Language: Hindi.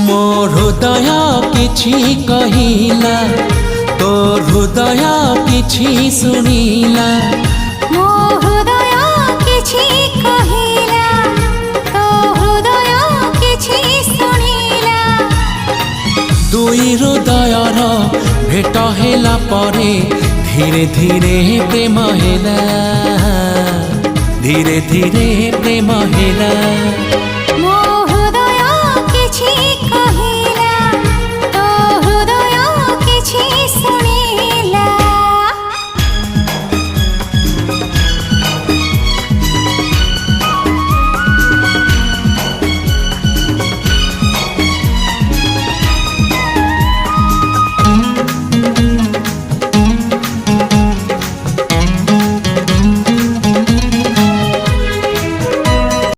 मो हृदय किछि कहिला तो हृदय किछि सुनिला। मो हृदय किछि कहिला तो हृदय किछि सुनिला। दुई हृदयर भेट हेला परे धीरे धीरे प्रेम हेला, धीरे धीरे प्रेम हेला।